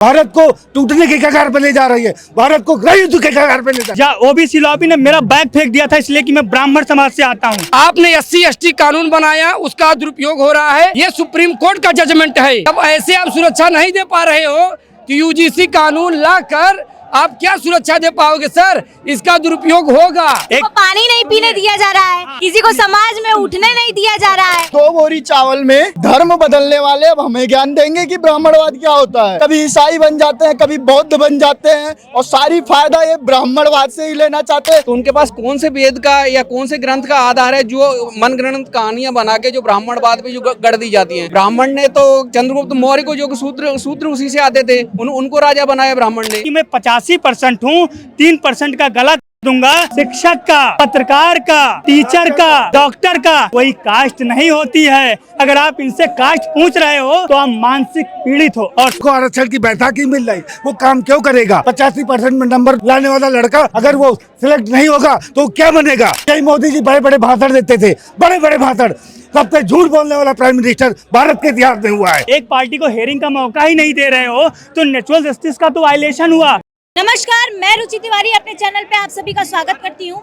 भारत को टूटने के कगार पर ले जा रही है, भारत को गृह युद्ध के कगार पर ले जा रही है। ओबीसी लॉबी ने मेरा बैग फेंक दिया था इसलिए कि मैं ब्राह्मण समाज से आता हूँ। आपने SC/ST कानून बनाया, उसका दुरुपयोग हो रहा है। ये सुप्रीम कोर्ट का जजमेंट है। अब ऐसे आप सुरक्षा नहीं दे पा रहे हो कि UGC कानून लाकर आप क्या सुरक्षा दे पाओगे सर? इसका दुरुपयोग होगा। किसी को पानी नहीं पीने दिया जा रहा है, किसी को समाज में उठने नहीं दिया जा रहा है। 2 बोरी चावल में धर्म बदलने वाले अब हमें ज्ञान देंगे कि ब्राह्मणवाद क्या होता है। कभी ईसाई बन जाते हैं, कभी बौद्ध बन जाते हैं और सारी फायदा ये ब्राह्मणवाद से ही लेना चाहते हैं। तो उनके पास कौन से वेद का या कौन से ग्रंथ का आधार है जो मनगढ़ंत कहानियां बना के जो ब्राह्मणवाद पे जो गढ़ दी जाती हैं? ब्राह्मण ने तो चंद्रगुप्त मौर्य को जो सूत्र उसी से आते थे, उनको राजा बनाया ब्राह्मण ने। कि मैं 85% हूँ, 3% का गलत दूंगा। शिक्षक का, पत्रकार का, टीचर का, डॉक्टर का कोई कास्ट नहीं होती है। अगर आप इनसे कास्ट पूछ रहे हो तो आप मानसिक पीड़ित हो। और उसको आरक्षण की बैठक मिल रही, वो काम क्यों करेगा? 85% में नंबर लाने वाला लड़का अगर वो सिलेक्ट नहीं होगा तो क्या बनेगा? कई मोदी जी बड़े बड़े भाषण देते थे, बड़े बड़े भाषण। सबसे झूठ बोलने वाला प्राइम मिनिस्टर भारत के इतिहास में हुआ है। एक पार्टी को हेयरिंग का मौका ही नहीं दे रहे हो तो नेचुरल जस्टिस का तो वायलेशन हुआ। नमस्कार, मैं रुचि तिवारी अपने चैनल पे आप सभी का स्वागत करती हूँ।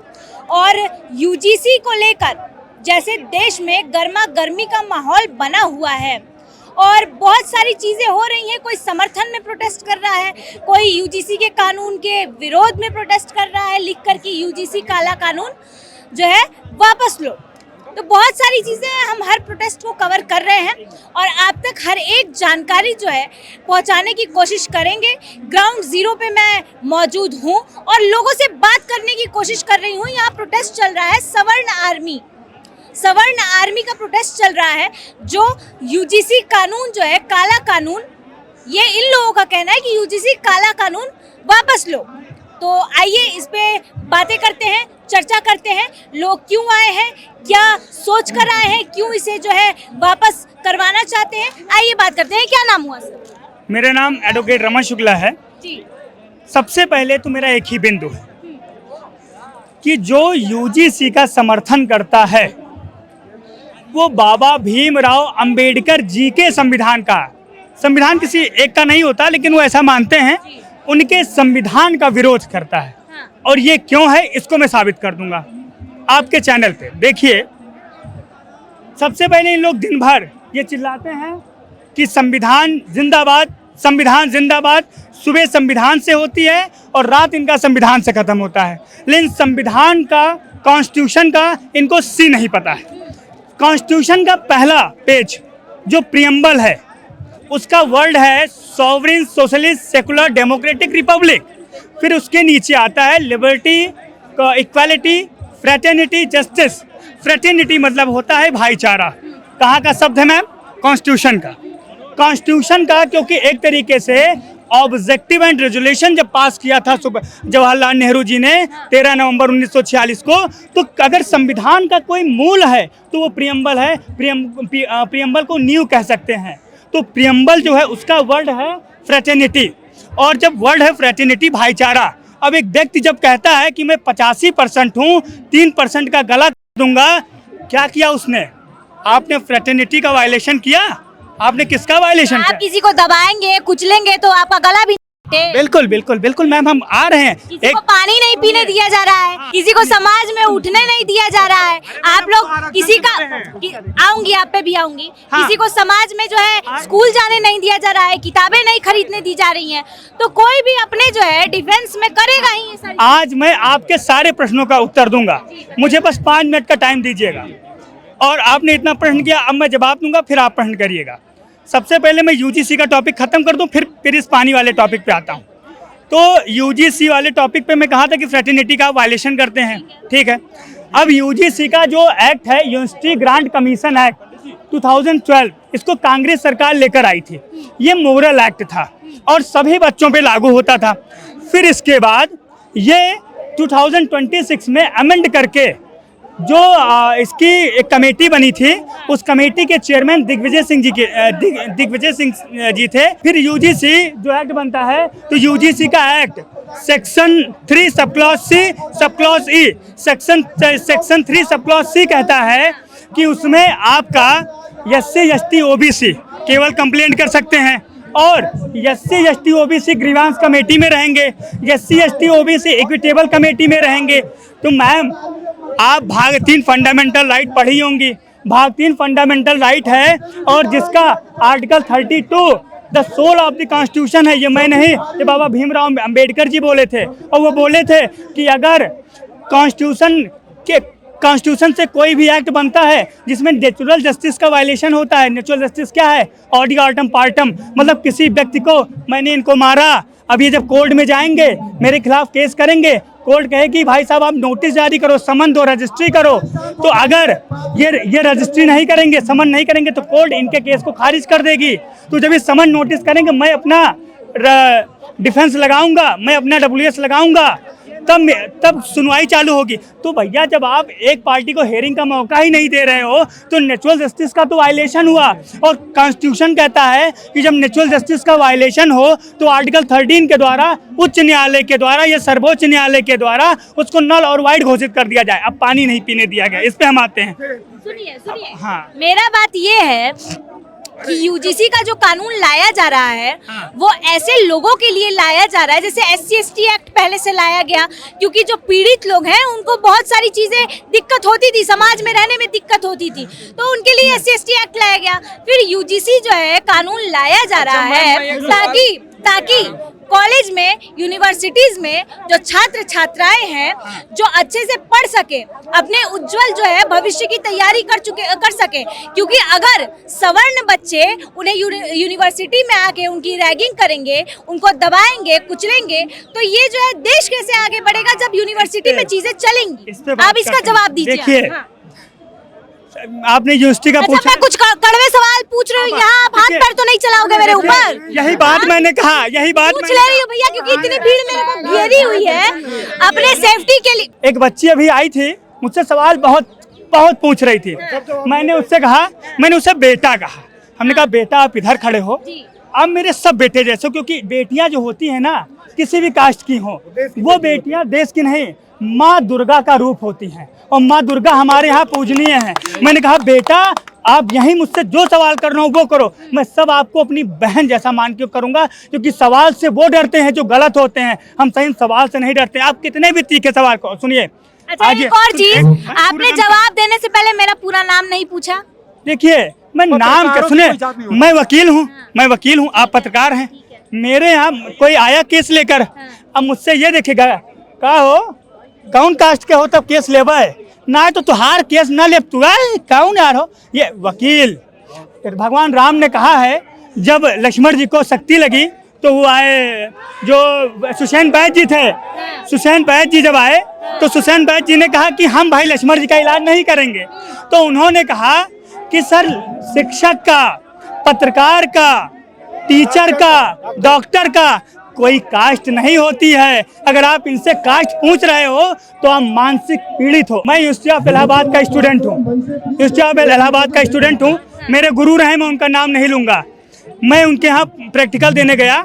और UGC को लेकर जैसे देश में गर्मा गर्मी का माहौल बना हुआ है और बहुत सारी चीज़ें हो रही हैं। कोई समर्थन में प्रोटेस्ट कर रहा है, कोई UGC के कानून के विरोध में प्रोटेस्ट कर रहा है लिख कर कि UGC काला कानून जो है वापस लो। तो बहुत सारी चीज़ें हम हर प्रोटेस्ट को कवर कर रहे हैं और आप तक हर एक जानकारी जो है पहुंचाने की कोशिश करेंगे। ग्राउंड जीरो पे मैं मौजूद हूं और लोगों से बात करने की कोशिश कर रही हूं। यहाँ प्रोटेस्ट चल रहा है, सवर्ण आर्मी का प्रोटेस्ट चल रहा है जो UGC कानून जो है काला कानून, ये इन लोगों का कहना है कि UGC काला कानून वापस लो। तो आइए इस पे बातें करते हैं, चर्चा करते हैं। लोग क्यों आए हैं, क्या सोच कर आए हैं, क्यों इसे जो है वापस करवाना चाहते हैं, आइए बात करते हैं। क्या नाम हुआ सर? मेरा नाम एडवोकेट रमन शुक्ला है जी। सबसे पहले तो मेरा एक ही बिंदु है कि जो UGC का समर्थन करता है वो बाबा भीमराव अंबेडकर जी के संविधान किसी एक का नहीं होता, लेकिन वो ऐसा मानते हैं, उनके संविधान का विरोध करता है। और ये क्यों है इसको मैं साबित कर दूंगा आपके चैनल पे। देखिए, सबसे पहले इन लोग दिन भर ये चिल्लाते हैं कि संविधान जिंदाबाद, संविधान जिंदाबाद। सुबह संविधान से होती है और रात इनका संविधान से खत्म होता है। लेकिन संविधान का, कॉन्स्टिट्यूशन का इनको सी नहीं पता है। कॉन्स्टिट्यूशन का पहला पेज जो प्रियम्बल है उसका वर्ड है sovereign socialist secular democratic Republic. फिर उसके नीचे आता है liberty, equality, fraternity, justice. Fraternity मतलब होता है भाईचारा। कहाँ का शब्द है मैम? कॉन्स्टिट्यूशन का, क्योंकि एक तरीके से ऑब्जेक्टिव एंड रेजोल्यूशन जब पास किया था जवाहरलाल नेहरू जी ने 13 नवंबर 1946 को, तो अगर संविधान का कोई मूल है तो वो प्रियम्बल है। प्रियम्बल को नींव कह सकते हैं। तो प्रियम्बल जो है उसका वर्ड है फ्रेटर्निटी, और जब वर्ड है फ्रेटर्निटी भाईचारा। अब एक व्यक्ति जब कहता है कि मैं 85% हूँ, 3% का गलत दूंगा, क्या किया उसने? आपने फ्रेटर्निटी का वायलेशन किया? आपने किसका वायलेशन किया? आप किसी को दबाएंगे, कुचलेंगे तो आपका गला भी बिल्कुल बिल्कुल बिल्कुल मैम, हम आ रहे हैं। किसी को पानी नहीं पीने दिया जा रहा है, किसी को समाज में उठने नहीं दिया जा रहा है। आप लोग किसी का आऊंगी, आप पे भी आऊंगी। किसी को समाज में जो है स्कूल जाने नहीं दिया जा रहा है, किताबें नहीं खरीदने दी जा रही हैं, तो कोई भी अपने जो है डिफेंस में करेगा ही ये सारी। आज मैं आपके सारे प्रश्नों का उत्तर दूंगा, मुझे बस 5 मिनट का टाइम दीजिएगा। और आपने इतना प्रश्न किया, अब मैं जवाब दूंगा, फिर आप प्रश्न करिएगा। सबसे पहले मैं UGC का टॉपिक खत्म कर दूं, फिर इस पानी वाले टॉपिक पे आता हूं। तो UGC वाले टॉपिक पे मैं कहा था कि फ्रेटर्निटी का वायलेशन करते हैं, ठीक है। अब UGC का जो एक्ट है, यूनिवर्सिटी ग्रांट कमीशन एक्ट 2012, इसको कांग्रेस सरकार लेकर आई थी। ये मोरल एक्ट था और सभी बच्चों पे लागू होता था। फिर इसके बाद ये 2026 में अमेंड करके जो इसकी एक कमेटी बनी थी, उस कमेटी के चेयरमैन दिग्विजय सिंह जी थे। फिर UGC जो एक्ट बनता है, तो UGC का act section 3 sub clause C sub clause ई, सेक्शन 3 सब क्लॉज सी कहता है कि उसमें आपका SC ST OBC केवल कंप्लेंट कर सकते हैं। और SC ST OBC grievance committee में रहेंगे, SC ST OBC equitable committee में रहेंगे। तो मैम आप भाग 3 फंडामेंटल राइट पढ़ी होंगी। भाग 3 फंडामेंटल राइट है और जिसका article 32 the soul of the Constitution है, ये मैं नहीं, ये बाबा भीमराव अंबेडकर जी बोले थे। और वो बोले थे कि अगर कॉन्स्टिट्यूशन से कोई भी एक्ट बनता है जिसमें नेचुरल जस्टिस का वायलेशन होता है, नेचुरल जस्टिस क्या है, ऑडी ऑर्टम पार्टम, मतलब किसी व्यक्ति को मैंने इनको मारा, अब ये जब कोर्ट में जाएंगे मेरे खिलाफ केस करेंगे, कोर्ट कहे कि भाई साहब आप नोटिस जारी करो, समन दो, रजिस्ट्री करो। तो अगर ये रजिस्ट्री नहीं करेंगे, समन नहीं करेंगे तो कोर्ट इनके केस को खारिज कर देगी। तो जब ये समन नोटिस करेंगे मैं अपना डिफेंस लगाऊंगा, मैं अपना WS लगाऊंगा, तब सुनवाई चालू होगी। तो भैया जब आप एक पार्टी को हेयरिंग का मौका ही नहीं दे रहे हो तो नेचुरल जस्टिस का तो वायलेशन हुआ। और कॉन्स्टिट्यूशन कहता है कि जब नेचुरल जस्टिस का वायलेशन हो तो आर्टिकल 13 के द्वारा, उच्च न्यायालय के द्वारा या सर्वोच्च न्यायालय के द्वारा उसको नल और वाइड घोषित कर दिया जाए। अब पानी नहीं पीने दिया गया, इस पे हम आते हैं। सुनिए हाँ। मेरा बात ये है कि यूजीसी का जो कानून लाया जा रहा है वो ऐसे लोगों के लिए लाया जा रहा है, जैसे SC ST एक्ट पहले से लाया गया, क्योंकि जो पीड़ित लोग हैं उनको बहुत सारी चीजें दिक्कत होती थी, समाज में रहने में दिक्कत होती थी, तो उनके लिए SC ST एक्ट लाया गया। फिर यूजीसी जो है कानून लाया जा रहा है ताकि कॉलेज में, यूनिवर्सिटीज में जो छात्र छात्राएं हैं जो अच्छे से पढ़ सके, अपने उज्जवल जो है भविष्य की तैयारी कर सके। क्योंकि अगर सवर्ण बच्चे उन्हें यूनिवर्सिटी में आके उनकी रैगिंग करेंगे, उनको दबाएंगे, कुचलेंगे, तो ये जो है देश कैसे आगे बढ़ेगा जब यूनिवर्सिटी में चीजें चलेंगी? आप इसका जवाब दीजिए। देखिए, आपने यूनिवर्सिटी का पूछा, मैं कुछ कड़वे सवाल पूछ रही हूँ, यहाँ आप हाथ पैर तो नहीं चलाओगे मेरे ऊपर? यही बात मैंने कहा, यही बात पूछ ले रही हूँ भैया, क्योंकि इतनी भीड़ मेरे को घेरी हुई है अपने सेफ्टी के लिए। एक बच्ची अभी आई थी, मुझसे सवाल बहुत पूछ रही थी। मैंने उससे बेटा कहा, हमने कहा बेटा आप इधर खड़े हो, अब मेरे सब बेटे जैसे, क्योंकि बेटियां जो होती है ना किसी भी कास्ट की हो, वो बेटियां देश की नहीं माँ दुर्गा का रूप होती हैं और माँ दुर्गा हमारे यहाँ पूजनीय है। मैंने कहा बेटा आप यहीं मुझसे जो सवाल करना हो वो करो, मैं सब आपको अपनी बहन जैसा मान के करूंगा, क्योंकि सवाल से वो डरते हैं जो गलत होते हैं, हम सही सवाल से नहीं डरते। आप कितने भी तीखे सवाल को सुनिए। अच्छा, एक और चीज, आपने जवाब देने से पहले मेरा पूरा नाम नहीं पूछा। देखिए मैं नाम क्या, सुने मैं वकील हूँ, आप पत्रकार हैं, मेरे यहाँ कोई आया केस लेकर, अब मुझसे ये देखेगा का हो कौन कास्ट के हो तब केस लेवा है ना, तो तुहार केस ना ले तू कौन यार हो। ये वकील, भगवान राम ने कहा है जब लक्ष्मण जी को शक्ति लगी तो वो आए, जो सुसैन बैद जी थे, सुसैन बैद जी जब आए तो सुसैन बैद जी ने कहा कि हम भाई लक्ष्मण जी का इलाज नहीं करेंगे। तो उन्होंने कहा कि सर शिक्षक का, पत्रकार का, टीचर का, डॉक्टर का कोई कास्ट नहीं होती है। अगर आप इनसे कास्ट पूछ रहे हो तो आप मानसिक पीड़ित हो। मैं यूनिवर्सिटी ऑफ इलाहाबाद का स्टूडेंट हूँ, यूनिवर्सिटी ऑफ इलाहाबाद का स्टूडेंट हूँ, मेरे गुरु रहे, मैं उनका नाम नहीं लूँगा। मैं उनके यहाँ प्रैक्टिकल देने गया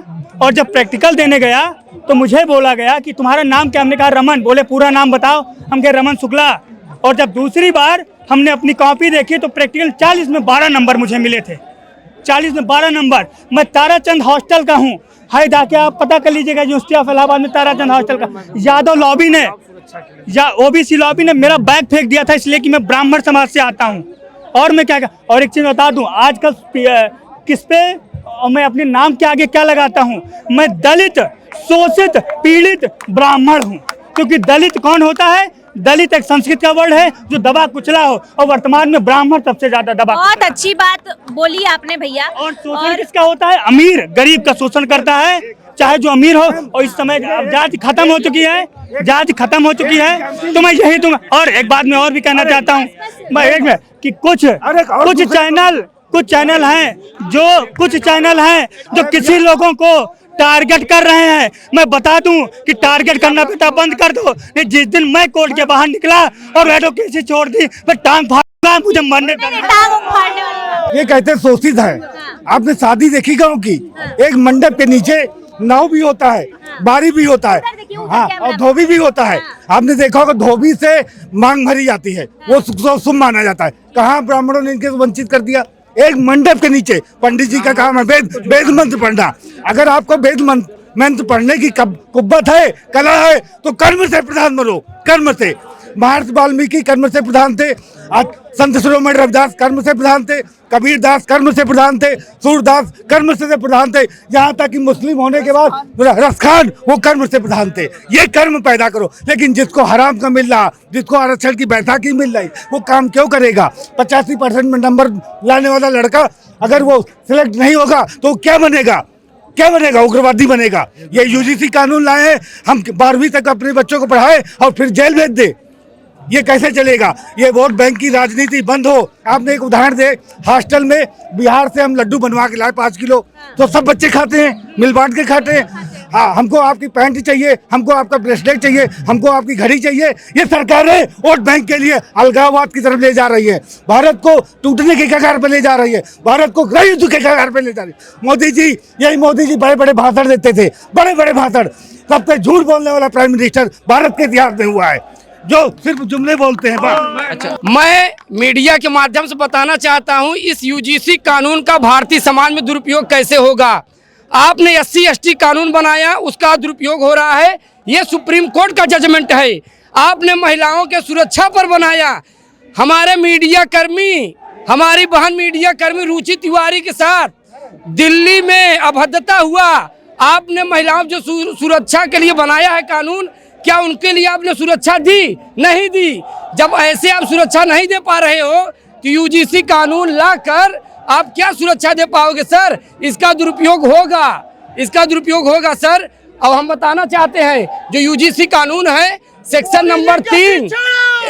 और जब प्रैक्टिकल देने गया तो मुझे बोला गया कि तुम्हारा नाम क्या? हमने कहा रमन। बोले पूरा नाम बताओ, हम कहे रमन शुक्ला। और जब दूसरी बार हमने अपनी कॉपी देखी तो प्रैक्टिकल 40 में 12 नंबर मुझे मिले थे, 40 में 12 नंबर। मैं ताराचंद हॉस्टल का हूँ, हाय जाके आप पता कर लीजिएगा, यूनिवर्सिटी ऑफ इलाहाबाद में ताराचंद हॉस्टल का। यादव लॉबी ने या OBC लॉबी ने मेरा बैग फेंक दिया था, इसलिए कि मैं ब्राह्मण समाज से आता हूँ। और मैं क्या, और एक चीज़ बता दूँ, आजकल किस पे और मैं अपने नाम के आगे क्या लगाता हूँ, मैं दलित, शोषित, पीड़ित ब्राह्मण हूँ। क्योंकि दलित कौन होता है? दलित एक संस्कृत का वर्ड है जो दबा कुचला हो, और वर्तमान में ब्राह्मण सबसे ज्यादा दबा। बहुत अच्छी बात बोली आपने भैया। और शोषण किसका होता है? अमीर गरीब का शोषण करता है, चाहे जो अमीर हो। और इस समय अब जाति खत्म हो चुकी है, जाति खत्म हो चुकी है। तो मैं यही और एक बात मैं और भी कहना चाहता हूँ, मैं एक में कि कुछ चैनल हैं जो किसी लोगों को टारगेट कर रहे हैं। मैं बता दूं कि टारगेट करना बेटा बंद कर दो, नहीं जिस दिन मैं कोर्ट के बाहर निकला और एडवोकेसी छोड़ दी, मैं टांग फाड़ूंगा, मुझे मरने देना। ये कहते शोषित है। आपने शादी देखी गाँव की, एक मंडप के नीचे नाव भी होता है, बारी भी होता है, हाँ, और धोबी भी होता है। आपने देखा होगा धोबी से मांग भरी जाती है, वो शुभ माना जाता है। कहाँ ब्राह्मणों ने इनके वंचित कर दिया? एक मंडप के नीचे पंडित जी का काम है वेद मंत्र पढ़ना। अगर आपको वेद मंत्र पढ़ने की कुव्वत है, कला है, तो कर्म से प्रधान बनो, कर्म से। महर्षि वाल्मीकि कर्म से प्रधान थे, संत शिरोमणि रविदास कर्म से प्रधान थे, कबीर दास कर्म से प्रधान थे, सूरदास कर्म से प्रधान थे, यहाँ तक कि मुस्लिम होने के बाद रसखान वो कर्म से प्रधान थे। ये कर्म पैदा करो। लेकिन जिसको हराम का मिल रहा, जिसको आरक्षण की बैठकी मिल रही, वो काम क्यों करेगा? 85% में नंबर लाने वाला लड़का अगर वो सिलेक्ट नहीं होगा तो क्या बनेगा? क्या बनेगा? उग्रवादी बनेगा। ये यूजीसी कानून लाए हैं, हम 12वीं तक अपने बच्चों को पढ़ाए और फिर जेल भेज दे, ये कैसे चलेगा? ये वोट बैंक की राजनीति बंद हो। आपने एक उदाहरण दे, हॉस्टल में बिहार से हम लड्डू बनवा के लाए 5 किलो, तो सब बच्चे खाते हैं, मिल बांट के खाते हैं। हाँ, हमको आपकी पैंट चाहिए, हमको आपका ब्रेसलेट चाहिए, हमको आपकी घड़ी चाहिए। ये सरकारें वोट बैंक के लिए अलगाववाद की तरफ ले जा रही है, भारत को टूटने के कगार पर ले जा रही है, भारत को गृह युद्ध के कगार पर ले जा रही है। मोदी जी बड़े बड़े भाषण देते थे, बड़े बड़े भाषण। सबसे झूठ बोलने वाला प्राइम मिनिस्टर भारत के इतिहास में हुआ है, जो सिर्फ जुमले बोलते हैं बस। अच्छा, मैं मीडिया के माध्यम से बताना चाहता हूं, इस यूजीसी कानून का भारतीय समाज में दुरुपयोग कैसे होगा। आपने SC ST कानून बनाया, उसका दुरुपयोग हो रहा है। ये सुप्रीम कोर्ट का जजमेंट है। आपने महिलाओं के सुरक्षा पर बनाया। हमारे मीडिया कर्मी, हमारी बहन मीडिया कर्मी रुचि तिवारी के साथ दिल्ली में अभद्रता हुआ। आपने महिलाओं जो सुरक्षा के लिए बनाया है कानून, क्या उनके लिए आपने सुरक्षा दी? नहीं दी। जब ऐसे आप सुरक्षा नहीं दे पा रहे हो तो यूजीसी कानून लाकर आप क्या सुरक्षा दे पाओगे सर? इसका दुरुपयोग होगा, इसका दुरुपयोग होगा सर। अब हम बताना चाहते हैं, जो यूजीसी कानून है सेक्शन नंबर 3,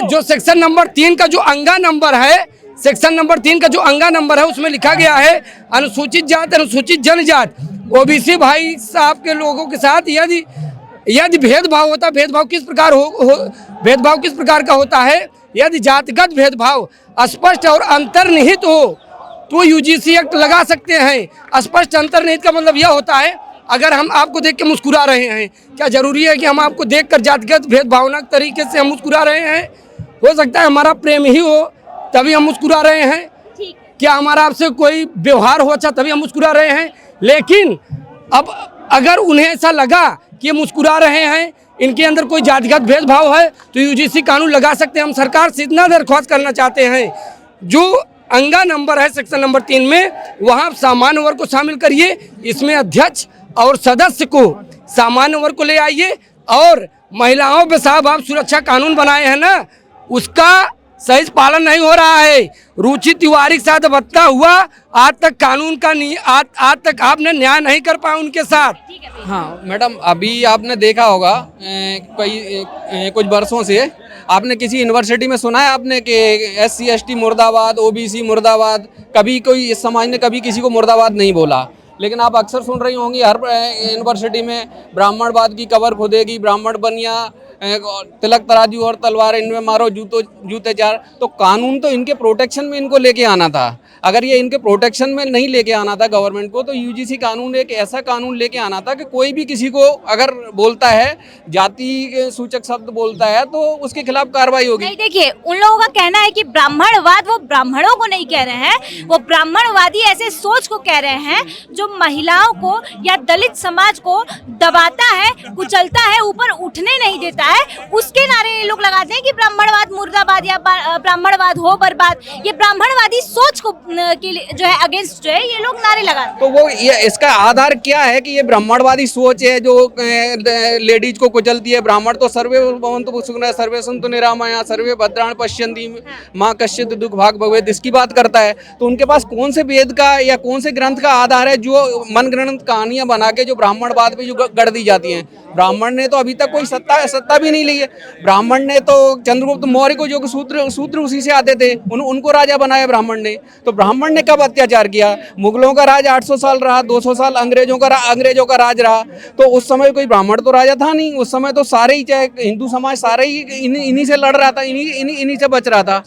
जो सेक्शन नंबर 3 का जो अंगा नंबर है, सेक्शन नंबर 3 का जो अंगा नंबर है, उसमें लिखा गया है अनुसूचित जाति, अनुसूचित जनजाति, OBC भाई साहब के लोगों के साथ यदि भेदभाव होता, भेदभाव किस प्रकार का होता है? यदि जातिगत भेदभाव स्पष्ट और अंतर्निहित हो तो यूजीसी एक्ट लगा सकते हैं। स्पष्ट अंतर्निहित का मतलब यह होता है, अगर हम आपको देख के मुस्कुरा रहे हैं, क्या जरूरी है कि हम आपको देखकर जातिगत भेदभावनात्मक तरीके से हम मुस्कुरा रहे हैं? हो सकता है हमारा प्रेम ही हो तभी हम मुस्कुरा रहे हैं, क्या हमारा आपसे कोई व्यवहार हो अच्छा तभी हम मुस्कुरा रहे हैं। लेकिन अब अगर उन्हें ऐसा लगा कि ये मुस्कुरा रहे हैं, इनके अंदर कोई जातिगत भेदभाव है, तो यूजीसी कानून लगा सकते हैं। हम सरकार से इतना दरख्वास्त करना चाहते हैं, जो अंगा नंबर है सेक्शन नंबर 3 में, वहाँ सामान्य वर्ग को शामिल करिए। इसमें अध्यक्ष और सदस्य को सामान्य वर्ग को ले आइए, और महिलाओं पे साहब आप सुरक्षा कानून बनाए हैं ना, उसका सही पालन नहीं हो रहा है। रुचि तिवारी के साथ बदता हुआ आज तक कानून का आज तक आपने न्याय नहीं कर पाया उनके साथ। हाँ मैडम, अभी आपने देखा होगा कुछ वर्षों से आपने किसी यूनिवर्सिटी में सुना है आपने कि SC ST मुर्दाबाद, OBC मुर्दाबाद, कभी कोई इस समाज ने कभी किसी को मुर्दाबाद नहीं बोला। लेकिन आप अक्सर सुन रही होंगी हर यूनिवर्सिटी में ब्राह्मणवाद की कबर खुदेगी, ब्राह्मण बनिया, तिलक तराजू और तलवार इनमें मारो, जूते चार। तो कानून तो इनके प्रोटेक्शन में इनको लेके आना था। अगर ये इनके प्रोटेक्शन में नहीं लेके आना था गवर्नमेंट को, तो यूजीसी कानून एक ऐसा कानून लेके आना था कि कोई भी किसी को अगर बोलता है, जाति सूचक शब्द बोलता है, तो उसके खिलाफ कार्रवाई होगी। नहीं, देखिए उन लोगों का कहना है कि ब्राह्मणवाद वो ब्राह्मणों को नहीं कह रहे हैं, वो ब्राह्मणवादी ऐसे सोच को कह रहे हैं जो महिलाओं को या दलित समाज को दबाता है, कुचलता है, ऊपर उठने नहीं देता है। उसके नारे ये लोग लगाते हैं कि ब्राह्मणवाद मुर्दाबाद या ब्राह्मणवाद हो बर्बाद। ये ब्राह्मणवादी सोच को के लिए जो है अगेंस्ट जो है ये लोग नारे लगाते हैं। तो वो ये इसका आधार क्या है कि ये ब्राह्मणवादी सोच है जो लेडीज को कुचलती है। ब्राह्मण तो सर्वे भवन्तु सुखिनः, सर्वे सन्तु निरामया, सर्वे भद्राणि पश्यन्ति मां कश्चित् दुःख भाग् भवेत्, इसकी बात करता है। तो उनके पास कौन से वेद का या कौन से ग्रंथ का आधार है जो मनगढ़ंत कहानियां बना के जो ब्राह्मणवाद पे जो गढ़ दी जाती हैं? ब्राह्मण ने तो अभी तक कोई सत्ता भी नहीं ली है। ब्राह्मण ने तो चंद्रगुप्त मौर्य को जो सूत्र उसी से आते थे, उनको राजा बनाया ब्राह्मण ने। तो ब्राह्मण ने कब अत्याचार किया? मुगलों का राज 800 साल रहा, 200 साल अंग्रेजों का राज रहा। तो उस समय कोई ब्राह्मण तो राजा था नहीं। उस समय तो सारे ही, चाहे हिंदू समाज सारे ही इन्हीं से लड़ रहा था, इन्हीं से बच रहा था।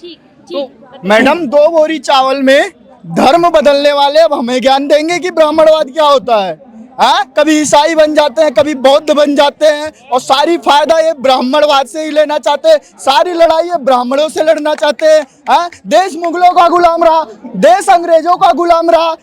तो मैडम 2 बोरी चावल में धर्म बदलने वाले अब हमें ज्ञान देंगे कि ब्राह्मणवाद क्या होता है। हाँ, कभी ईसाई बन जाते हैं, कभी बौद्ध बन जाते हैं, और सारी फायदा ये ब्राह्मणवाद से ही लेना चाहते हैं। सारी लड़ाई ये ब्राह्मणों से लड़ना चाहते हैं। हाँ, देश मुगलों का गुलाम रहा, देश अंग्रेजों का गुलाम रहा,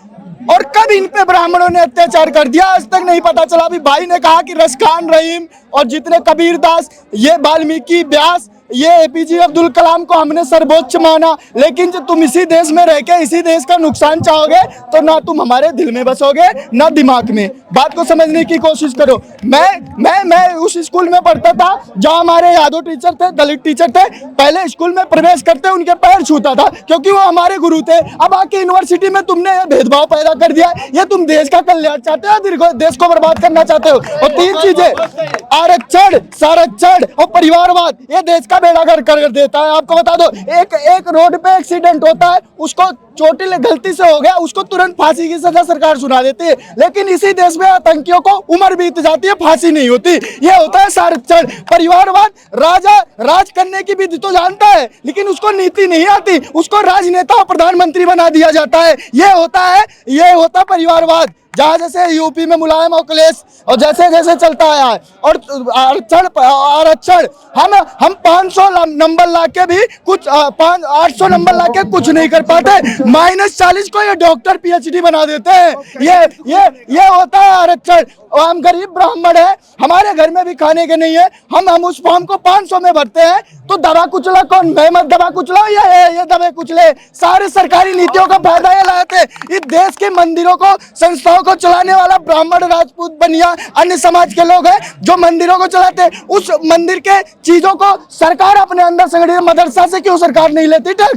और कब इन पे ब्राह्मणों ने अत्याचार कर दिया आज तक नहीं पता चला। अभी भाई ने कहा कि रसखान रहीम और जितने कबीरदास, ये वाल्मीकि, व्यास, ये एपीजे अब्दुल कलाम को हमने सर्वोच्च माना, लेकिन जब तुम इसी देश में रह के इसी देश का नुकसान चाहोगे तो ना तुम हमारे दिल में बसोगे ना दिमाग में। बात को समझने की कोशिश करो। मैं उस स्कूल में पढ़ता था जहाँ हमारे यादव टीचर थे, दलित टीचर थे। पहले स्कूल में प्रवेश करते उनके पैर छूता था क्योंकि वो हमारे गुरु थे। अब आके यूनिवर्सिटी में तुमने भेदभाव पैदा कर दिया। ये तुम देश का कल्याण चाहते हो, देश को बर्बाद करना चाहते हो। और तीन चीजें, आरक्षण, संरक्षण और परिवारवाद, ये देश का बेड़ा गर्क कर देता है। आपको बता दो, एक रोड पे एक्सीडेंट होता है, उसको चोटिल गलती से हो गया, उसको तुरंत फांसी की सजा सरकार सुना देती है। लेकिन इसी देश में आतंकियों को उम्र बीत जाती है, फांसी नहीं होती। ये होता है संरक्षण। परिवारवाद, राजा राज करने की विधि तो जानता है लेकिन उसको नीति नहीं आती, उसको राजनेता और प्रधानमंत्री बना दिया जाता है। ये होता परिवारवाद। जहाँ जैसे यूपी में मुलायम और अखिलेश और जैसे जैसे चलता आया है। और आरक्षण हम 500 नंबर लाके भी कुछ 800 नंबर लाके कुछ नहीं कर पाते। -40 को ये डॉक्टर पीएचडी बना देते हैं। ये होता है आरक्षण। और हम गरीब ब्राह्मण है, हमारे घर में भी खाने के नहीं है, हम उस फॉर्म को 500 में भरते हैं तो दबा कुचला कौन? मैं मत दबा कुचला, ये दबे कुचले। सारे सरकारी नीतियों का फायदा ये लाते। इस देश के मंदिरों को, संस्थाओं को चलाने वाला ब्राह्मण, राजपूत, बनिया, अन्य समाज के लोग हैं जो मंदिरों को चलाते हैं। उस मंदिर के चीजों को सरकार अपने अंदर संगठित, मदरसा से क्यों सरकार नहीं लेती टैक्स?